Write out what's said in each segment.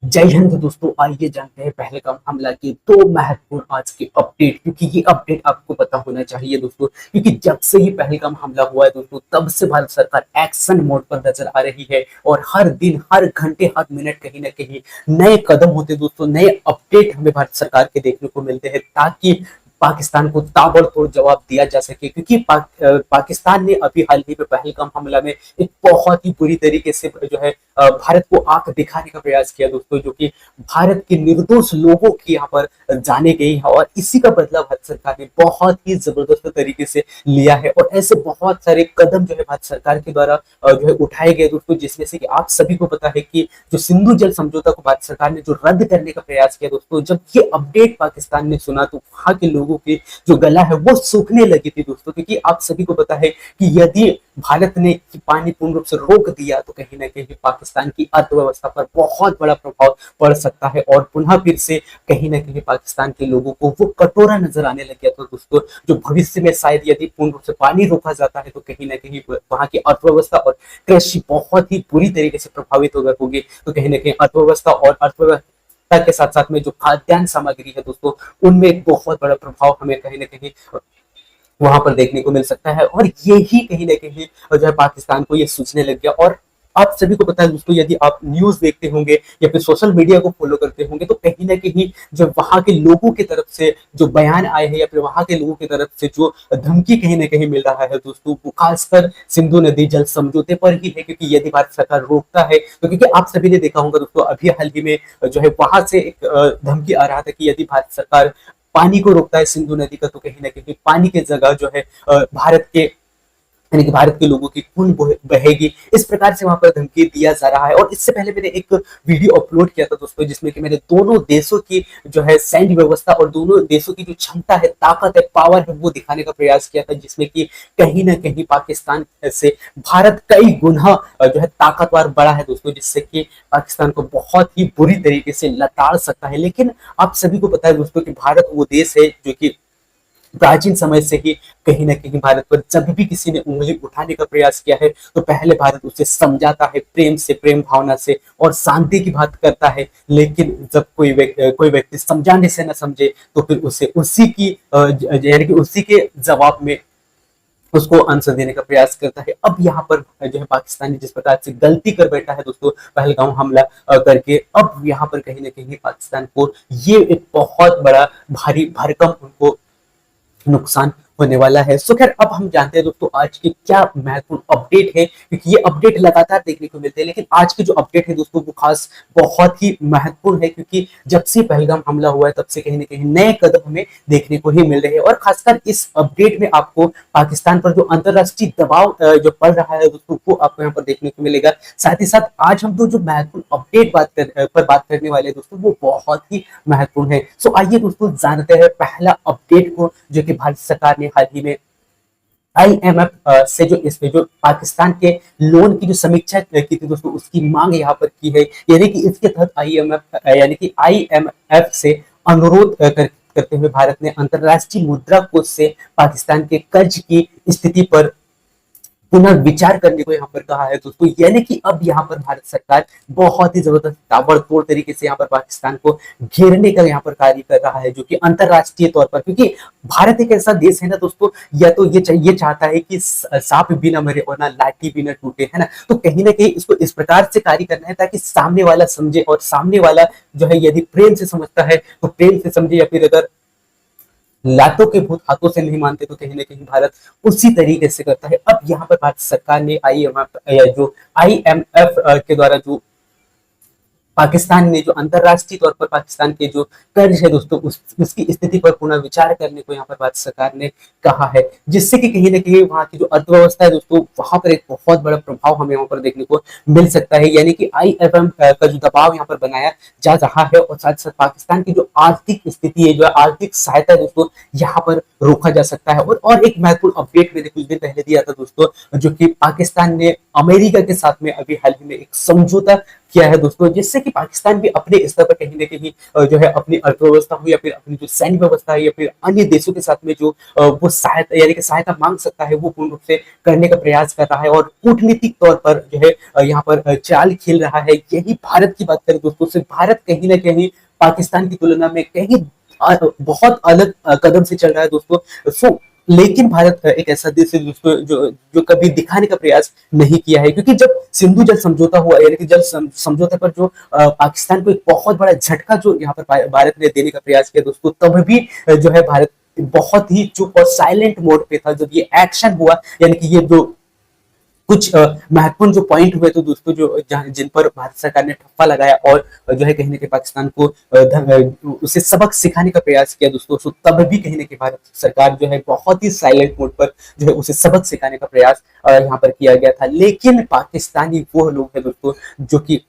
जय हिंद दोस्तों। आइए जानते हैं पहलगाम हमला के दो महत्वपूर्ण आज के अपडेट, क्योंकि ये अपडेट आपको पता होना चाहिए दोस्तों। क्योंकि जब से ही पहलगाम हमला हुआ है दोस्तों, तब से भारत सरकार एक्शन मोड पर नजर आ रही है और हर दिन, हर घंटे, हर मिनट कहीं ना कहीं नए कदम होते हैं दोस्तों, नए अपडेट हमें भारत सरकार के देखने को मिलते हैं, ताकि पाकिस्तान को ताबड़तोड़ जवाब दिया जा सके। क्योंकि पाकिस्तान ने अभी हाल ही में पहलगाम हमला में एक बहुत ही बुरी तरीके से जो है भारत को आंख दिखाने का प्रयास किया दोस्तों, जो कि भारत के निर्दोष लोगों की यहाँ पर जाने गई है। और इसी का बदला भारत सरकार ने बहुत ही जबरदस्त तरीके से लिया है और ऐसे बहुत सारे कदम जो है भारत सरकार के द्वारा जो है उठाए गए दोस्तों, जिसमें से कि आप सभी को पता है कि जो सिंधु जल समझौता को भारत सरकार ने जो रद्द करने का प्रयास किया दोस्तों, जब ये अपडेट पाकिस्तान ने सुना तो वहां के लोगों की जो गला है वो सूखने लगी थी दोस्तों। क्योंकि आप सभी को पता है कि यदि भारत ने पानी पूर्ण रूप से रोक दिया तो कहीं ना कहीं पाकिस्तान की अर्थव्यवस्था पर बहुत बड़ा प्रभाव पड़ सकता है और पुनः फिर से कहीं ना कहीं पाकिस्तान के लोगों को वो कटोरा नजर आने लग गया था दोस्तों, जो भविष्य में शायद यदि पूर्ण रूप से पानी रोका जाता है तो कहीं ना कहीं वहां की अर्थव्यवस्था और कृषि बहुत ही बुरी तरीके से प्रभावित होगी। तो कहीं ना कहीं अर्थव्यवस्था और अर्थव्यवस्था के साथ साथ में जो खाद्यान्न सामग्री है दोस्तों, उनमें एक बहुत बड़ा प्रभाव हमें कहीं ना कहीं वहां पर देखने को मिल सकता है। और यही कहीं ना कहीं जो है पाकिस्तान को ये सूझने लग गया। और आप सभी को पता है दोस्तों, यदि आप न्यूज देखते होंगे या फिर सोशल मीडिया को फॉलो करते होंगे तो कहीं ना कहीं जब वहां के लोगों की तरफ से जो बयान आए हैं या फिर वहां के लोगों की तरफ से जो धमकी कहीं ना कहीं मिल रहा है दोस्तों, वो खासकर सिंधु नदी जल समझौते पर ही है। क्योंकि यदि भारत सरकार रोकता है तो, क्योंकि आप सभी ने देखा होगा दोस्तों, अभी हाल ही में जो है वहां से एक धमकी आ रहा था कि यदि भारत सरकार पानी को रोकता है सिंधु नदी का, तो कहीं ना कहीं पानी की जगह जो है भारत के, यानी कि भारत के लोगों की खून बहेगी। इस प्रकार से वहां पर धमकी दिया जा रहा है। और इससे पहले मैंने एक वीडियो अपलोड किया था दोस्तों, जिसमें कि मैंने दोनों देशों की जो है सैन्य व्यवस्था और दोनों देशों की जो क्षमता है, ताकत है, पावर है, वो दिखाने का प्रयास किया था, जिसमें कि कहीं ना कहीं पाकिस्तान से भारत कई गुना जो है ताकतवर बड़ा है दोस्तों, जिससे कि पाकिस्तान को बहुत ही बुरी तरीके से लताड़ सकता है। लेकिन आप सभी को पता है दोस्तों कि भारत वो देश है जो कि प्राचीन समय से ही कहीं ना कहीं भारत पर जब भी किसी ने उंगली उठाने का प्रयास किया है तो पहले भारत उसे समझाता है, प्रेम से, प्रेम भावना से और शांति की बात करता है। लेकिन जब कोई व्यक्ति समझाने से न समझे तो फिर उसे उसी की यानी कि उसी के जवाब में उसको आंसर देने का प्रयास करता है। अब यहाँ पर जो है पाकिस्तान ने जिस प्रकार से गलती कर बैठा है दोस्तों पहलगाम हमला करके, अब यहाँ पर कहीं ना कहीं पाकिस्तान को ये एक बहुत बड़ा भारी भरकम उनको नुकसान होने वाला है। सो खैर, अब हम जानते हैं दोस्तों आज की क्या महत्वपूर्ण अपडेट है, क्योंकि ये अपडेट लगातार देखने को मिलते हैं। लेकिन आज की जो अपडेट है दोस्तों वो खास बहुत ही महत्वपूर्ण है, क्योंकि जब से पहलगाम हमला हुआ है तब से कहीं ना कहीं नए कदम हमें देखने को ही मिल रहे हैं। और खासकर इस अपडेट में आपको पाकिस्तान पर जो अंतरराष्ट्रीय दबाव जो पड़ रहा है दोस्तों, वो आपको यहाँ पर देखने को मिलेगा। साथ ही साथ आज हम जो महत्वपूर्ण अपडेट बात करने वाले हैं दोस्तों, वो बहुत ही महत्वपूर्ण है। सो आइए दोस्तों जानते हैं पहला अपडेट को, जो कि भारत सरकार ने हाल ही में आईएमएफ से जो इसमें जो पाकिस्तान के लोन की जो समीक्षा की थी दोस्तों, उसकी मांग यहाँ पर की है। यानी कि इसके तहत आईएमएफ से अनुरोध करते हुए भारत ने अंतरराष्ट्रीय मुद्रा कोष से पाकिस्तान के कर्ज की स्थिति पर पुनर्विचार करने को यहाँ पर कहा है दोस्तों। यानी कि अब यहाँ पर भारत सरकार बहुत ही जबरदस्त ताबड़तोड़ तरीके से यहाँ पर पाकिस्तान को घेरने का यहाँ पर कार्य कर रहा है, जो कि अंतरराष्ट्रीय तौर पर, क्योंकि भारत एक ऐसा देश है ना दोस्तों, या तो ये चाहता है कि सांप भी ना मरे और ना लाठी भी ना टूटे, है ना। तो कहीं ना कहीं इसको इस प्रकार से कार्य करना है ताकि सामने वाला समझे, और सामने वाला जो है यदि प्रेम से समझता है तो प्रेम से समझे, या फिर अगर लातों के भूत हाथों से नहीं मानते तो कहीं ना कहीं भारत उसी तरीके से करता है। अब यहाँ पर भारत सरकार ने आईएमएफ के द्वारा जो पाकिस्तान ने जो अंतरराष्ट्रीय तौर पर पाकिस्तान के जो कर्ज है दोस्तों, उसकी स्थिति पर पुनः विचार करने को यहाँ पर भारत सरकार ने कहा है, जिससे कि कहीं ना कहीं वहां की जो अर्थव्यवस्था है दोस्तों, वहां पर एक बहुत बड़ा प्रभाव हमें यहाँ पर देखने को मिल सकता है। यानी कि आईएमएफ का जो दबाव यहाँ पर बनाया जा रहा है, और साथ साथ पाकिस्तान की जो आर्थिक स्थिति है, जो आर्थिक सहायता है दोस्तों, यहाँ पर रोका जा सकता है। और एक महत्वपूर्ण अपडेट मैंने कुछ दिन पहले दिया था दोस्तों, जो कि पाकिस्तान ने अमेरिका के साथ में अभी हाल ही में एक समझौता किया है दोस्तों, जिससे कि पाकिस्तान भी अपने स्तर पर कहीं ना कहीं जो है अपनी अर्थव्यवस्था हो या फिर अपनी जो सैन्य व्यवस्था है या फिर अन्य देशों के साथ में जो वो सहायता यानी कि सहायता मांग सकता है वो पूर्ण रूप से करने का प्रयास कर रहा है और कूटनीतिक तौर पर जो है यहाँ पर चाल खेल रहा है। यही भारत की बात करें दोस्तों, सिर्फ भारत कहीं ना कहीं पाकिस्तान की तुलना में कहीं बहुत अलग कदम से चल रहा है दोस्तों। लेकिन भारत एक ऐसा देश है दोस्तों जो जो कभी दिखाने का प्रयास नहीं किया है, क्योंकि जब सिंधु जल समझौता हुआ यानी कि जल समझौते पर जो पाकिस्तान को एक बहुत बड़ा झटका जो यहाँ पर भारत ने देने का प्रयास किया दोस्तों, तब भी जो है भारत बहुत ही चुप और साइलेंट मोड पे था। जब ये एक्शन हुआ यानी कि ये जो कुछ महत्वपूर्ण जो पॉइंट हुए तो दोस्तों जो जिन पर भारत सरकार ने ठप्पा लगाया और जो है कहीं ना कहीं पाकिस्तान को उसे सबक सिखाने का प्रयास किया दोस्तों, तो तब भी कहीं ना कहीं भारत सरकार जो है बहुत ही साइलेंट मोड पर जो है उसे सबक सिखाने का प्रयास यहाँ पर किया गया था। लेकिन पाकिस्तानी वो लोग हैं दोस्तों जो कि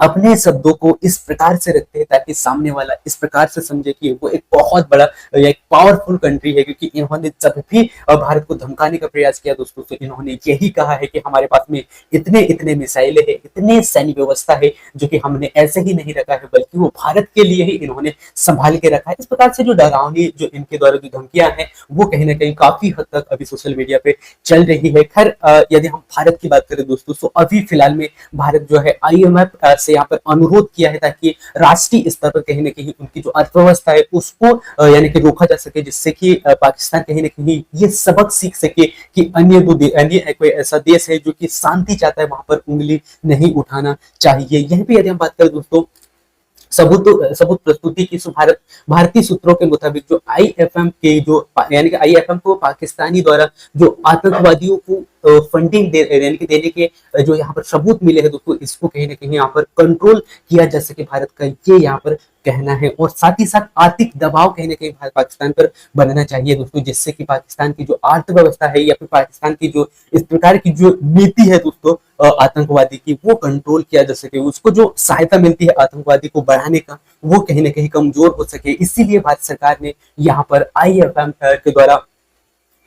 अपने शब्दों को इस प्रकार से रखते हैं ताकि सामने वाला इस प्रकार से समझे कि वो एक बहुत बड़ा एक पावरफुल कंट्री है, क्योंकि इन्होंने जब भी भारत को धमकाने का प्रयास किया दोस्तों तो इन्होंने यही कहा है कि हमारे पास में इतने इतने मिसाइलें हैं, इतने सैन्य व्यवस्था है जो कि हमने ऐसे ही नहीं रखा है बल्कि वो भारत के लिए ही इन्होंने संभाल के रखा है। इस प्रकार से जो डरावनी जो इनके द्वारा जो धमकियां हैं वो कहीं ना कहीं काफी हद तक अभी सोशल मीडिया पे चल रही है। खैर यदि हम भारत की बात करें दोस्तों तो अभी फिलहाल में भारत जो है IMF से यहाँ पर अनुरोध किया है ताकि राष्ट्रीय स्तर पर कहीं ना कहीं उनकी जो अर्थव्यवस्था है उसको यानी कि रोका जा सके, जिससे कि पाकिस्तान कहीं ना कहीं ये सबक सीख सके कि अन्य कोई ऐसा देश है जो कि शांति चाहता है वहां पर उंगली नहीं उठाना चाहिए। यहीं पे यदि हम बात करें दोस्तों सबूत प्रस्तुति की भारतीय सूत्रों के मुताबिक जो IFM के जो यानी कि IFM को पाकिस्तानी द्वारा जो आतंकवादियों को फंडिंग यानी कि देने के जो यहाँ पर सबूत मिले हैं दोस्तों, इसको कहीं ना कहीं यहाँ पर कंट्रोल किया जा सके भारत का ये यहाँ पर कहना है। और साथ ही साथ आर्थिक दबाव कहीं ना कहीं पाकिस्तान पर बनना चाहिए दोस्तों, जिससे कि पाकिस्तान की जो अर्थव्यवस्था है या फिर पाकिस्तान की जो इस प्रकार की जो नीति है दोस्तों आतंकवादी की वो कंट्रोल किया जा सके, उसको जो सहायता मिलती है आतंकवादी को बढ़ाने का वो कहीं ना कहीं कमजोर हो सके। इसीलिए भारत सरकार ने यहाँ पर IFM के द्वारा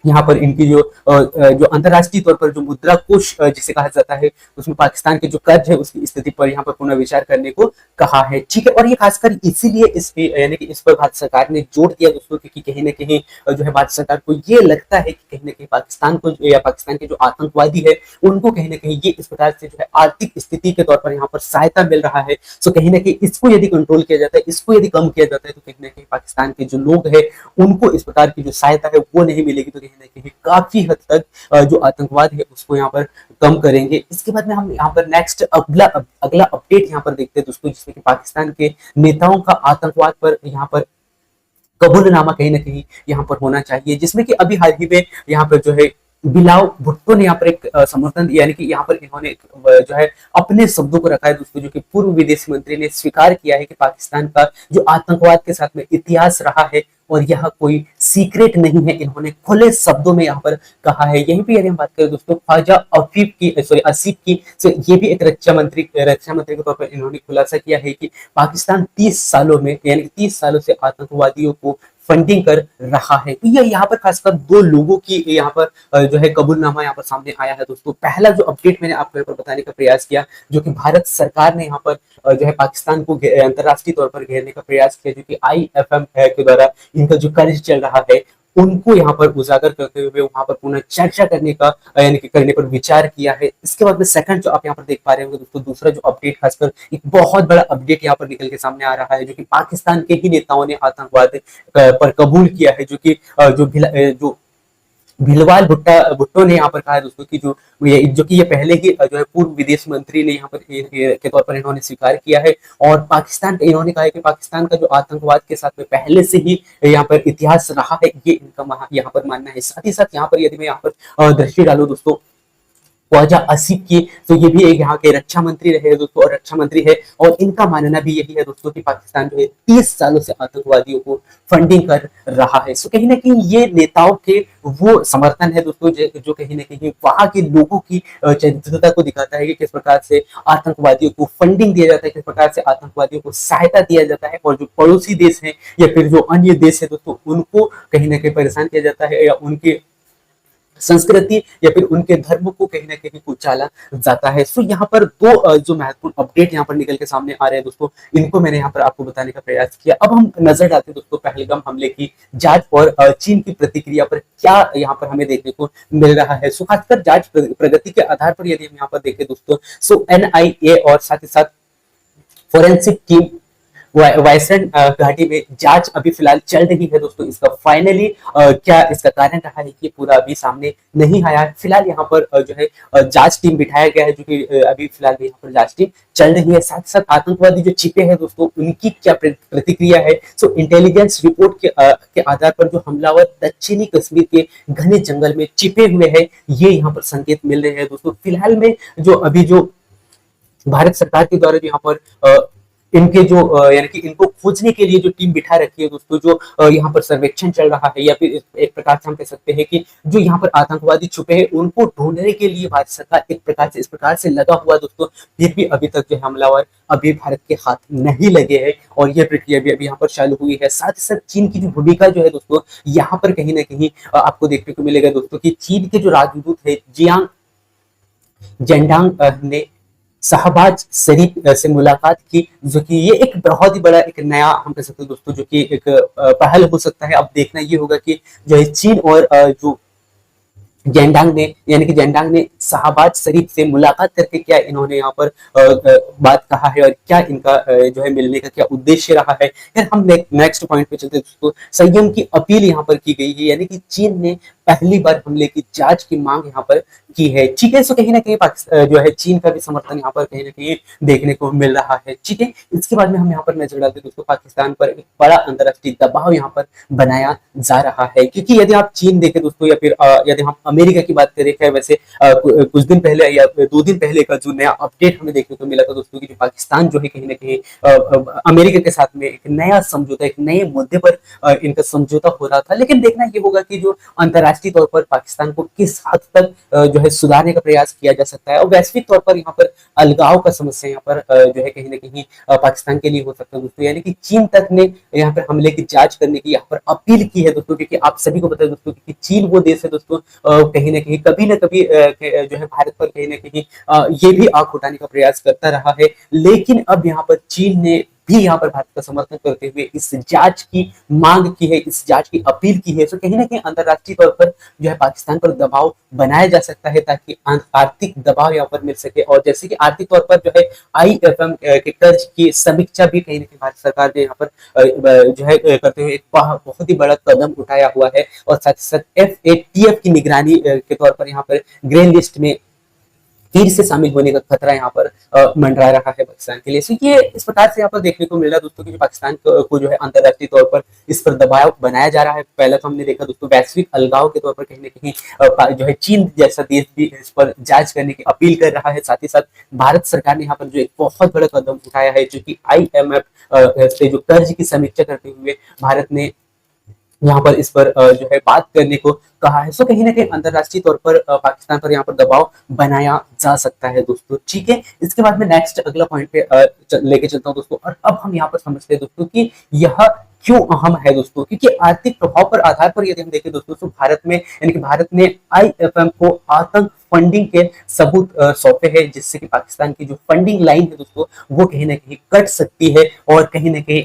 यहाँ पर इनकी जो अंतरराष्ट्रीय तौर पर जो मुद्रा कोष जिसे कहा जाता है उसमें पाकिस्तान के जो कर्ज है उसकी स्थिति पर यहाँ पर पुनः विचार करने को कहा है। ठीक है, और ये खासकर इसीलिए इस यानी कि इस पर भारत सरकार ने जोर दिया दोस्तों, क्योंकि कहीं ना कहीं जो है भारत सरकार को ये लगता है कि कहीं ना कहीं पाकिस्तान को या पाकिस्तान के जो आतंकवादी है उनको कहीं ना कहीं ये इस प्रकार से जो है आर्थिक स्थिति के तौर पर यहाँ पर सहायता मिल रहा है। सो कहीं ना कहीं इसको यदि कंट्रोल किया जाता है, इसको यदि कम किया जाता है तो कहीं ना कहीं पाकिस्तान के जो लोग हैं उनको इस प्रकार की जो सहायता है वो नहीं मिलेगी, तो कहीं ना कहीं काफी हद तक जो आतंकवाद है उसको यहाँ पर कम करेंगे। इसके बाद में हम यहाँ पर नेक्स्ट अगला अपडेट यहाँ पर देखते हैं दोस्तों, जिसमें कि पाकिस्तान के नेताओं का आतंकवाद पर यहाँ पर कबूलनामा कहीं ना कहीं यहाँ पर होना चाहिए, जिसमें कि अभी हाल ही में यहाँ पर जो है बिलाव भुट्टो ने यहाँ पर एक समर्थन यानी कि यहाँ पर इन्होंने जो है अपने शब्दों को रखा है दोस्तों, जो कि पूर्व विदेश मंत्री ने स्वीकार किया है कि पाकिस्तान का जो आतंकवाद के साथ में इतिहास रहा है और यह कोई सीक्रेट नहीं है, इन्होंने खुले शब्दों में यहाँ पर कहा है। यहीं पे यदि हम बात करें दोस्तों ख्वाजा आसिफ की तो ये भी एक रक्षा मंत्री के तौर पर इन्होंने खुलासा किया है कि पाकिस्तान 30 सालों में यानी कि 30 सालों से आतंकवादियों को फंडिंग कर रहा है। तो ये यहाँ पर खासकर दो लोगों की यहाँ पर जो है कबूलनामा यहाँ पर सामने आया है दोस्तों। पहला जो अपडेट मैंने आपको यहाँ पर बताने का प्रयास किया जो कि भारत सरकार ने यहाँ पर जो है पाकिस्तान को अंतरराष्ट्रीय तौर पर घेरने का प्रयास किया, जो कि IFM के द्वारा इनका जो कार्य चल रहा है उनको यहाँ पर उजागर करते हुए वहां पर पुनः चर्चा करने का यानी कि करने पर विचार किया है। इसके बाद में सेकंड जो आप यहाँ पर देख पा रहे होंगे दोस्तों, दूसरा जो अपडेट खासकर एक बहुत बड़ा अपडेट यहाँ पर निकल के सामने आ रहा है, जो कि पाकिस्तान के ही नेताओं ने आतंकवाद पर कबूल किया है, जो कि जो भिलवाल भुट्टो ने यहाँ पर कहा है दोस्तों कि जो कि ये पहले ही जो है पूर्व विदेश मंत्री ने यहाँ पर के तौर पर इन्होंने स्वीकार किया है। और पाकिस्तान इन्होंने कहा है कि पाकिस्तान का जो आतंकवाद के साथ में पहले से ही यहाँ पर इतिहास रहा है, ये इनका यहाँ पर मानना है। साथ ही साथ यहाँ पर यदि मैं यहाँ पर दृष्टि डालू दोस्तों ख्वाजा आसिफ की, तो ये भी एक यहाँ के रक्षा मंत्री रहे दोस्तों और रक्षा मंत्री है, और इनका मानना भी यही है दोस्तों कि पाकिस्तान जो है 30 सालों से आतंकवादियों को फंडिंग कर रहा है। सो कहीं ना कहीं ये नेताओं के वो समर्थन है दोस्तों जो कहीं ना कहीं वहां के लोगों की चरित्रता को दिखाता है कि किस प्रकार से आतंकवादियों को फंडिंग दिया जाता है, किस प्रकार से आतंकवादियों को सहायता दिया जाता है, और जो पड़ोसी देश है या फिर जो अन्य देश है दोस्तों उनको कहीं ना कहीं परेशान किया जाता है या उनके संस्कृति या फिर उनके धर्म को कहीं ना कहीं कुचला जाता है। सो यहाँ पर दो जो महत्वपूर्ण अपडेट यहाँ पर निकल के सामने आ रहे हैं दोस्तों, इनको मैंने यहाँ पर आपको बताने का प्रयास किया। अब हम नजर डालते हैं दोस्तों पहलगाम हमले की जांच और चीन की प्रतिक्रिया पर क्या यहाँ पर हमें देखने को मिल रहा है। सो खासकर जांच प्रगति के आधार पर यदि हम यहाँ पर देखें दोस्तों, सो एनआईए और साथ ही साथ फोरेंसिक टीम वायसरन घाटी में जांच अभी फिलहाल चल रही है दोस्तों। इसका फाइनली क्या इसका कारण रहा है कि पूरा अभी सामने नहीं आया है। फिलहाल यहाँ पर जो है जांच टीम बिठाया गया है, जो कि अभी फिलहाल यहाँ पर जांच टीम चल रही है। साथ साथ आतंकवादी जो छिपे हैं दोस्तों, उनकी क्या प्रतिक्रिया है। सो इंटेलिजेंस रिपोर्ट के आधार पर जो हमलावर दक्षिणी कश्मीर के घने जंगल में छिपे हुए हैं, ये यहाँ पर संकेत मिल रहे हैं दोस्तों। फिलहाल में जो अभी जो भारत सरकार के द्वारा जो यहाँ पर इनके जो यानी कि इनको खोजने के लिए जो टीम बिठा रखी है दोस्तों, जो यहाँ पर सर्वेक्षण चल रहा है, या फिर एक प्रकार से हम कह सकते हैं कि जो यहाँ पर आतंकवादी छुपे हैं उनको ढूंढने के लिए भारत सरकार एक प्रकार से इस प्रकार से लगा हुआ दोस्तों। फिर भी अभी तक जो हमलावर अभी भारत के हाथ नहीं लगे हैं और यह प्रक्रिया भी अभी यहाँ पर चालू हुई है। साथ ही साथ चीन की जो भूमिका जो है दोस्तों, यहाँ पर कहीं ना कहीं आपको देखने को मिलेगा दोस्तों कि चीन के जो राजदूत है जियांग जेंडांग ने शाहबाज शरीफ से मुलाकात की, जो कि ये एक बहुत ही बड़ा एक नया हम कह सकते हैं दोस्तों, जो कि एक पहल हो सकता है। अब देखना ये होगा कि जो है चीन और जो जेंडांग ने यानी कि जेंडांग ने शाहबाज शरीफ से मुलाकात करके क्या इन्होंने यहाँ पर बात कहा है और क्या इनका जो है मिलने का क्या उद्देश्य रहा है। फिर हम नेक्स्ट पॉइंट पे चलते हैं दोस्तों। संयम की अपील यहाँ पर की गई है, यानी कि चीन ने पहली बार हमले की जांच की मांग यहाँ पर की है। ठीक है, सो कहीं ना कहीं जो है चीन का भी समर्थन यहाँ पर कहीं ना कहीं देखने को मिल रहा है। ठीक है, इसके बाद में हम यहाँ पर नजर डालते हैं दोस्तों, पाकिस्तान पर एक बड़ा अंतरराष्ट्रीय दबाव यहाँ पर बनाया जा रहा है। क्योंकि यदि आप चीन देखें दोस्तों, या फिर यदि हम अमेरिका की बात करें, वैसे कुछ दिन पहले या 2 दिन पहले का जो नया अपडेट हमें देखने को मिला था दोस्तों, कि जो पाकिस्तान जो है कहीं ना कहीं अमेरिका के साथ में एक नया समझौता, एक नए मुद्दे पर इनका समझौता हो रहा था। लेकिन देखना ये होगा कि जो अंतरराष्ट्रीय तौर पर पाकिस्तान को किस हद तक जो है सुधारने का प्रयास किया जा सकता है, और वैश्विक तौर पर यहाँ पर अलगाव का समस्या यहाँ पर जो है कहीं ना कहीं पाकिस्तान के लिए हो सकता है दोस्तों। यानी कि चीन तक ने यहाँ पर हमले की जांच करने की यहाँ पर अपील की है दोस्तों, क्योंकि आप सभी को पता है दोस्तों कि चीन वो देश है दोस्तों, कहीं ना कभी जो है भारत पर कहीं ना कहीं ये भी आंख उठाने का प्रयास करता रहा है। लेकिन अब यहाँ पर चीन ने भी यहाँ पर भारत का समर्थन करते हुए इस जांच की मांग की है, इस जांच की अपील की है। तो कहीं ना कहीं अंतरराष्ट्रीय तौर पर जो है पाकिस्तान पर दबाव बनाया जा सकता है, ताकि आर्थिक दबाव यहाँ पर मिल सके। और जैसे कि आर्थिक तौर पर जो है IMF के कर्ज की समीक्षा भी कहीं ना कहीं भारत सरकार ने यहाँ पर जो है करते हुए एक बहुत ही बड़ा कदम उठाया हुआ है। और साथ ही साथ FATF की निगरानी के तौर पर यहाँ पर ग्रे लिस्ट में फिर से शामिल होने का खतरा यहाँ पर मंडरा रहा है पाकिस्तान के लिए। तो ये इस प्रकार से यहाँ पर देखने को मिल रहा है दोस्तों, कि जो पाकिस्तान को जो है अंतरराष्ट्रीय तौर पर इस पर दबाव बनाया जा रहा है। पहले तो हमने देखा दोस्तों वैश्विक अलगाव के तौर पर कहीं ना कहीं जो है चीन जैसा देश भी इस पर जांच करने की अपील कर रहा है। साथ ही साथ भारत सरकार ने यहाँ पर जो एक बहुत बड़ा कदम उठाया है, जो कि IMF से जो कर्ज की समीक्षा करते हुए भारत ने यहाँ पर इस पर जो है बात करने को कहा है। सो कहीं ना कहीं अंतरराष्ट्रीय तौर पर पाकिस्तान पर यहाँ पर दबाव बनाया जा सकता है दोस्तों। ठीक है, इसके बाद में नेक्स्ट अगला पॉइंट पे लेके चलता हूँ दोस्तों। और अब हम यहाँ पर समझते हैं दोस्तों कि यह क्यों अहम है दोस्तों, क्योंकि आर्थिक प्रभाव पर आधार पर यदि हम देखें दोस्तों, तो भारत में यानी कि भारत ने IMF को आतंक फंडिंग के सबूत सौंपे हैं, जिससे कि पाकिस्तान की जो फंडिंग लाइन है दोस्तों, वो कहीं ना कहीं कट सकती है। और कहीं ना कहीं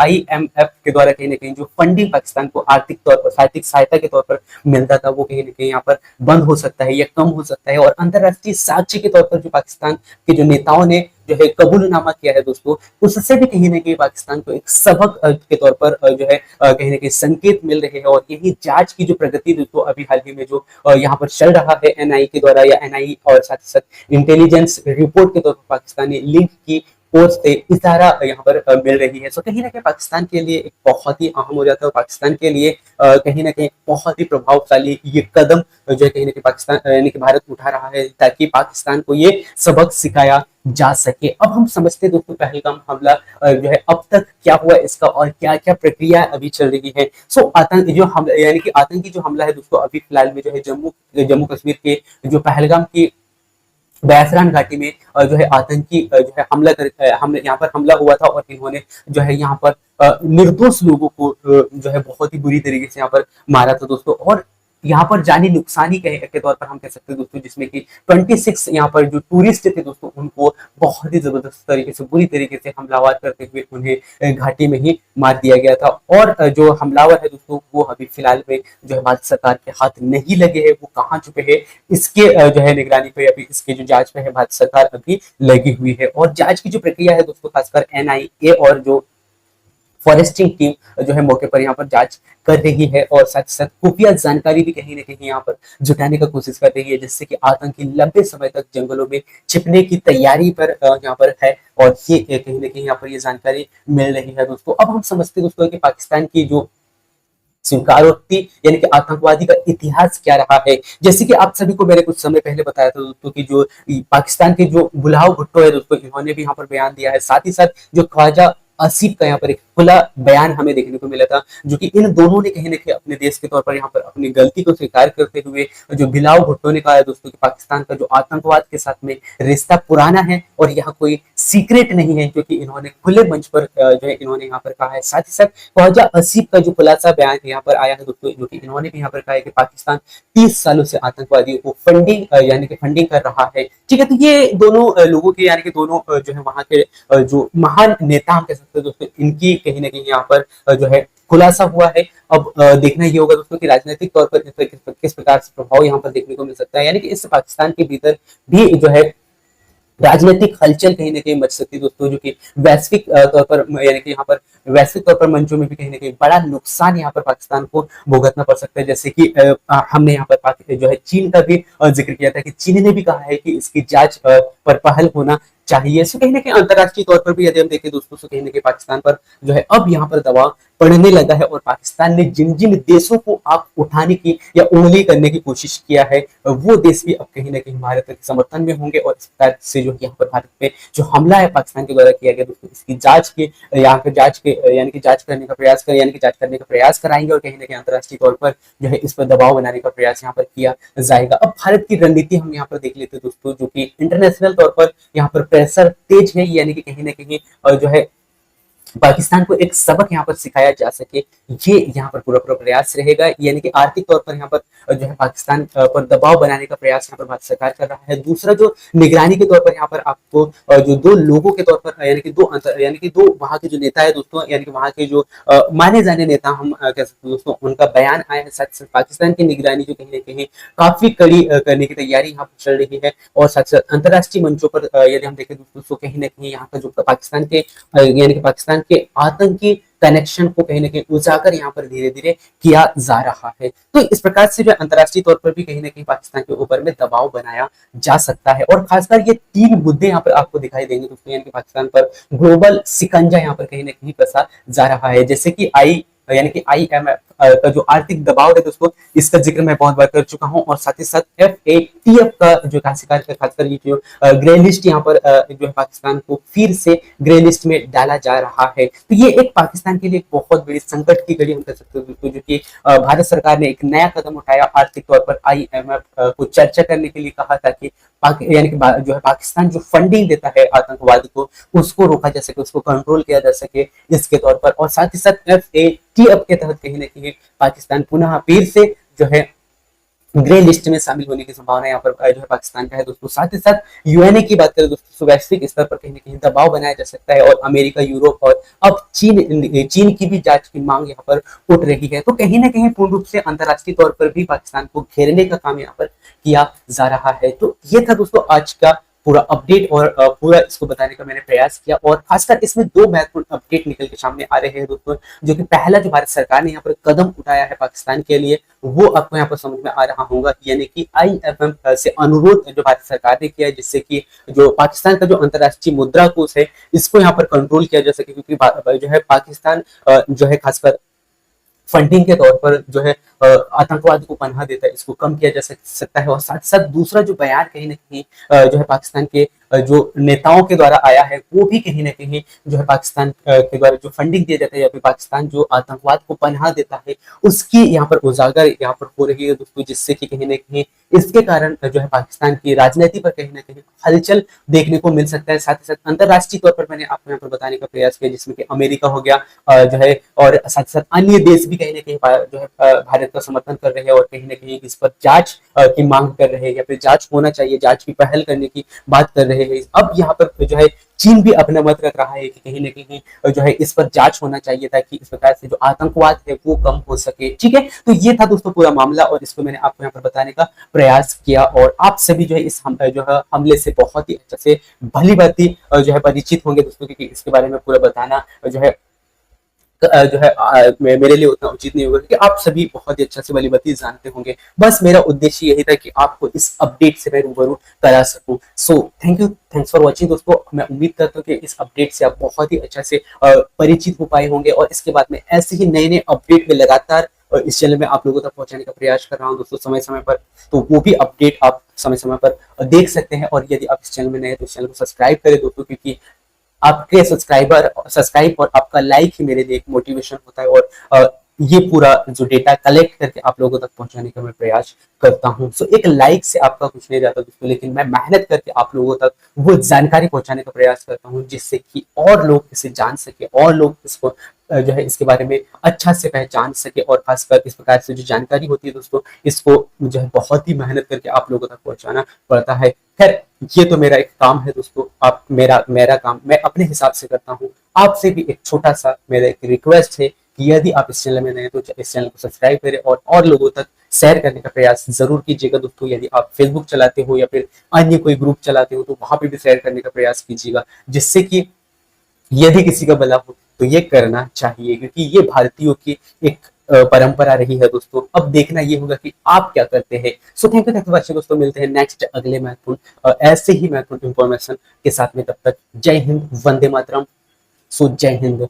IMF के द्वारा कहीं ना कहीं जो फंडिंग पाकिस्तान को आर्थिक तौर पर आर्थिक सहायता के तौर पर मिलता था, वो कहीं ना कहीं यहाँ पर बंद हो सकता है या कम हो सकता है। और अंतरराष्ट्रीय साक्ष्य के तौर पर जो पाकिस्तान के जो नेताओं ने जो है कबूलनामा किया है दोस्तों, उससे भी कहीं ना कहीं पाकिस्तान को एक सबक के तौर पर जो है कहीं ना कहीं संकेत मिल रहे हैं। और यही जांच की जो प्रगति दोस्तों अभी हाल ही में जो यहाँ पर चल रहा है NI के द्वारा, या NI और साथ ही साथ इंटेलिजेंस रिपोर्ट के तौर पर पाकिस्तानी लिंक की ओर से इशारा यहाँ पर मिल रही है। सो कहीं ना कहीं पाकिस्तान के लिए एक बहुत ही अहम हो जाता है, और पाकिस्तान के लिए कहीं ना कहीं बहुत ही प्रभावशाली ये कदम जो है कहीं ना कहीं पाकिस्तान यानी कि भारत उठा रहा है, ताकि पाकिस्तान को ये सबक सिखाया जा सके। अब हम समझते हैं दोस्तों पहलगाम हमला जो है अब तक क्या हुआ इसका, और क्या क्या प्रक्रिया अभी चल रही है। सो आतंक जो हम यानी कि आतंकी जो हमला है दोस्तों, अभी फिलहाल में जो है जम्मू कश्मीर के जो पहलगाम की बैसरान घाटी में जो है आतंकी जो है हमले यहाँ पर हमला हुआ था, और इन्होंने जो है यहाँ पर निर्दोष लोगों को जो है बहुत ही बुरी तरीके से यहाँ पर मारा था दोस्तों। और यहाँ पर जानी नुकसानी के तौर पर हम कह सकते हैं दोस्तों, जिसमें कि 26 यहाँ पर जो टूरिस्ट थे दोस्तों, उनको बहुत ही जबरदस्त तरीके से, बुरी तरीके से हमलावर करते हुए उन्हें घाटी में ही मार दिया गया था। और जो हमलावर है दोस्तों, वो अभी फिलहाल में जो है भारत सरकार के हाथ नहीं लगे हैं, वो कहाँ छुपे हैं, इसके जो है निगरानी पे, अभी इसके जो जांच में है भारत सरकार अभी लगी हुई है। और जांच की जो प्रक्रिया है दोस्तों, खासकर एनआईए और जो फॉरेस्टिंग टीम जो है मौके पर यहाँ पर जांच कर रही है, और साथ ही साथ खुफिया जानकारी भी कहीं ना कहीं यहाँ पर जुटाने का कोशिश कर रही है, जिससे कि आतंकी लंबे समय तक जंगलों में छिपने की तैयारी पर यहाँ पर है। और ये कहीं ना कहीं यहाँ पर ये जानकारी मिल रही है दोस्तों। अब हम समझते हैं दोस्तों कि पाकिस्तान की जो स्वीकारोक्ति यानी कि आतंकवादी का इतिहास क्या रहा है। जैसे कि आप सभी को मैंने कुछ समय पहले बताया था दोस्तों कि जो पाकिस्तान के जो बुलाओ भुट्टो है दोस्तों, इन्होंने भी यहाँ पर बयान दिया है। साथ ही साथ जो ख्वाजा आसिफ का यहाँ पर एक खुला बयान हमें देखने को मिला था, जो कि इन दोनों ने कहीं ना कहीं अपने देश के तौर पर यहाँ पर अपनी गलती को स्वीकार करते हुए, जो बिलाव भुट्टो ने कहा है दोस्तों कि पाकिस्तान का जो आतंकवाद के साथ में रिश्ता पुराना है और यह कोई सीक्रेट नहीं है, क्योंकि इन्होंने खुले मंच पर जो है इन्होंने यहाँ पर कहा है। साथ ही साथ ख्वाजा आसिफ का जो खुलासा बयान यहाँ पर आया है दोस्तों, जो कि इन्होंने भी यहाँ पर कहा है कि पाकिस्तान 30 सालों से आतंकवादियों को फंडिंग यानी कि फंडिंग कर रहा है। ठीक है, तो ये दोनों लोगों के यानी कि दोनों जो है वहां के जो महान नेता हम कह सकते हैं दोस्तों, इनकी कहीं ना कहीं यहाँ पर जो है खुलासा हुआ है। अब देखना ये होगा दोस्तों कि राजनीतिक तौर पर किस प्रकार से प्रभाव यहाँ पर देखने को मिल सकता है, यानी कि इस पाकिस्तान के भीतर भी जो है राजनीतिक हलचल कहीं ना कहीं मच सकती है दोस्तों, जो कि वैश्विक तौर पर यानी कि यहाँ पर वैश्विक तौर पर मंचों में भी कहीं ना कहीं बड़ा नुकसान यहाँ पर पाकिस्तान को भुगतना पड़ सकता है। जैसे कि हमने यहाँ पर जो है चीन का भी जिक्र किया था कि चीन ने भी कहा है कि इसकी जांच पर पहल होना चाहिए। सो कहीं ना कहीं अंतर्राष्ट्रीय तौर पर भी यदि हम देखें दोस्तों, सो कहीं ना कहीं पाकिस्तान पर जो है अब यहाँ पर दबाव पड़ने लगा है, और पाकिस्तान ने जिन जिन देशों को आंख उठाने की या उंगली करने की कोशिश किया है, वो देश भी अब कहीं ना कहीं भारत के समर्थन में होंगे। और इस प्रकार से जो यहाँ पर भारत पे जो हमला है पाकिस्तान के द्वारा किया गया दोस्तों, इसकी जांच के यहाँ पर जांच के यानी कि जांच करने का प्रयास करें, यानी कि जांच करने का प्रयास कराएंगे, और कहीं ना कहीं अंतर्राष्ट्रीय तौर पर जो है इस पर दबाव बनाने का प्रयास यहाँ पर किया जाएगा। अब भारत की रणनीति हम यहाँ पर देख लेते हैं दोस्तों, जो कि इंटरनेशनल तौर पर यहाँ पर प्रेशर तेज है, यानी कि कहीं ना कहीं जो है पाकिस्तान को एक सबक यहाँ पर सिखाया जा सके, ये यहाँ पर पूरा पूरा प्रयास रहेगा। यानी कि आर्थिक तौर पर यहाँ पर जो है पाकिस्तान पर दबाव बनाने का प्रयास यहाँ पर भारत सरकार कर रहा है। दूसरा जो निगरानी के तौर पर यहाँ पर आपको जो दो लोगों के तौर पर यानी कि दो वहाँ के जो नेता है दोस्तों, यानी कि वहाँ के जो माने जाने नेता हम कह सकते हैं दोस्तों, उनका बयान आया है। साथ साथ पाकिस्तान की निगरानी जो कहीं ना कहीं काफी कड़ी करने की तैयारी यहाँ पर चल रही है। और साथ साथ अंतर्राष्ट्रीय मंचों पर यदि हम देखें दोस्तों, तो कहीं ना कहीं यहाँ का जो पाकिस्तान के यानी कि पाकिस्तान के आतंकी कनेक्शन को कहीं ना कहीं उजागर यहाँ पर धीरे धीरे किया जा रहा है। तो इस प्रकार से जो अंतर्राष्ट्रीय तौर पर भी कहीं ना कहीं पाकिस्तान के ऊपर में दबाव बनाया जा सकता है। और खासकर ये तीन मुद्दे यहाँ पर आपको दिखाई देंगे दोस्तों, यानी कि पाकिस्तान पर ग्लोबल शिकंजा यहाँ पर कहीं ना कहीं कसा जा रहा है। जैसे कि यानी कि IMF का जो आर्थिक दबाव है दोस्तों, इसका जिक्र मैं बहुत बार कर चुका हूं। और साथ ही साथ FATF का जो खासकर ये जो ग्रे लिस्ट यहाँ पर जो है पाकिस्तान को फिर से ग्रे लिस्ट में डाला जा रहा है। तो ये एक पाकिस्तान के लिए बहुत बड़ी संकट की घड़ी हम कह सकते हैं दोस्तों, जो कि भारत सरकार ने एक नया कदम उठाया आर्थिक तौर पर IMF को चर्चा करने के लिए कहा था कि यानी कि जो है पाकिस्तान जो फंडिंग देता है आतंकवाद को, उसको रोका जा सके, उसको कंट्रोल किया जा सके इसके तौर पर। और साथ ही साथ FATF के तहत कहीं ना कहीं पाकिस्तान पुनः फिर से जो है ग्रे लिस्ट में शामिल होने की संभावना यहाँ पर जो है पाकिस्तान का है दोस्तों। साथ ही साथ यूएनए की बात करें दोस्तों, वैश्विक स्तर पर कहीं ना कहीं दबाव बनाया जा सकता है, और अमेरिका, यूरोप और अब चीन की भी जांच की मांग यहाँ पर उठ रही है। तो कहीं ना कहीं पूर्ण रूप से अंतर्राष्ट्रीय तौर पर भी पाकिस्तान को घेरने का काम यहाँ पर किया जा रहा है। तो ये था दोस्तों आज का पूरा अपडेट, और पूरा इसको बताने का मैंने प्रयास किया। और खासकर इसमें दो महत्वपूर्ण अपडेट निकल के सामने आ रहे हैं दोस्तों, जो कि पहला जो भारत सरकार ने यहाँ पर कदम उठाया है पाकिस्तान के लिए, वो आपको यहाँ पर समझ में आ रहा होगा, यानी कि IMF से अनुरोध जो भारत सरकार ने किया है, जिससे कि जो पाकिस्तान का जो अंतर्राष्ट्रीय मुद्रा कोष है, इसको यहाँ पर कंट्रोल किया जा सके, क्योंकि जो है पाकिस्तान जो है खासकर फंडिंग के तौर पर जो है आतंकवाद को पनाह देता है, इसको कम किया जा सकता है। और साथ साथ दूसरा जो बयान कहीं ना कहीं जो है पाकिस्तान के जो नेताओं के द्वारा आया है, वो भी कहीं ना कहीं जो है पाकिस्तान के द्वारा जो फंडिंग दिया जाता है या फिर पाकिस्तान जो आतंकवाद को पनाह देता है, उसकी यहाँ पर उजागर यहाँ पर हो रही है दोस्तों, जिससे कि कहीं ना कहीं इसके कारण जो है पाकिस्तान की राजनीति पर कहीं ना कहीं हलचल देखने को मिल सकता है। साथ ही साथ अंतर्राष्ट्रीय तौर पर मैंने आपको यहाँ पर बताने का प्रयास किया, जिसमें कि अमेरिका हो गया जो है, और साथ ही साथ अन्य देश भी कहीं ना कहीं जो है भारत मेहनत का समर्थन कर रहे हैं और कहीं ना कहीं इस पर जांच की मांग कर रहे हैं या फिर जांच होना चाहिए, जांच की पहल करने की बात कर रहे हैं। अब यहाँ पर जो है चीन भी अपना मत रख रहा है कि कहीं ना कहीं जो है इस पर जांच होना चाहिए ताकि इस प्रकार से जो आतंकवाद है वो कम हो सके। ठीक है, तो ये था दोस्तों पूरा मामला और इसको मैंने आपको यहाँ पर बताने का प्रयास किया और आप सभी जो है इस जो है हमले से बहुत ही अच्छे से भली भांति जो है परिचित होंगे दोस्तों, क्योंकि इसके बारे में पूरा बताना जो है जो है मेरे लिए उतना उचित नहीं होगा, क्योंकि आप सभी बहुत ही अच्छा से भली भांति जानते होंगे। बस मेरा उद्देश्य यही था कि आपको इस अपडेट से मैं रूबरू करा सकूं। So thank you, thanks for watching दोस्तों। मैं उम्मीद करता हूँ कि इस अपडेट से आप बहुत ही अच्छा से परिचित हो पाए होंगे और इसके बाद में ऐसे ही नए नए अपडेट में लगातार इस चैनल में आप लोगों तक पहुंचाने का प्रयास कर रहा हूं दोस्तों समय समय पर। तो वो भी अपडेट आप समय समय पर देख सकते हैं और यदि आप इस चैनल में नए हैं तो इस चैनल को सब्सक्राइब करें दोस्तों, क्योंकि आपके सब्सक्राइब और आपका लाइक ही मेरे लिए एक मोटिवेशन होता है और ये पूरा जो डेटा कलेक्ट करके आप लोगों तक पहुंचाने का मैं प्रयास करता हूं। सो एक लाइक से आपका कुछ नहीं जाता दोस्तों, लेकिन मैं मेहनत करके आप लोगों तक वो जानकारी पहुंचाने का प्रयास करता हूं जिससे कि और लोग इसे जान सके और लोग इसको जो है इसके बारे में अच्छा से पहचान सके और खासकर इस प्रकार से जो जानकारी होती है दोस्तों इसको जो है बहुत ही मेहनत करके आप लोगों तक पहुंचाना पड़ता है। खैर ये तो मेरा एक काम है दोस्तों, आप मेरा काम मैं अपने हिसाब से करता हूँ। आपसे भी एक छोटा सा मेरा एक रिक्वेस्ट है कि यदि आप इस चैनल में नए तो इस चैनल को सब्सक्राइब करें और लोगों तक शेयर करने का प्रयास जरूर कीजिएगा दोस्तों। यदि आप फेसबुक चलाते हो या फिर अन्य कोई ग्रुप चलाते हो तो वहां पे भी शेयर करने का प्रयास कीजिएगा, जिससे कि यदि किसी का भला हो तो ये करना चाहिए, क्योंकि ये भारतीयों की एक परंपरा रही है दोस्तों। अब देखना ये होगा कि आप क्या करते हैं। सो थैंक यू वाचिंग दोस्तों, मिलते हैं नेक्स्ट अगले महत्वपूर्ण ऐसे ही महत्वपूर्ण इंफॉर्मेशन के साथ में। तब तक जय हिंद, वंदे मातरम। सो जय हिंद।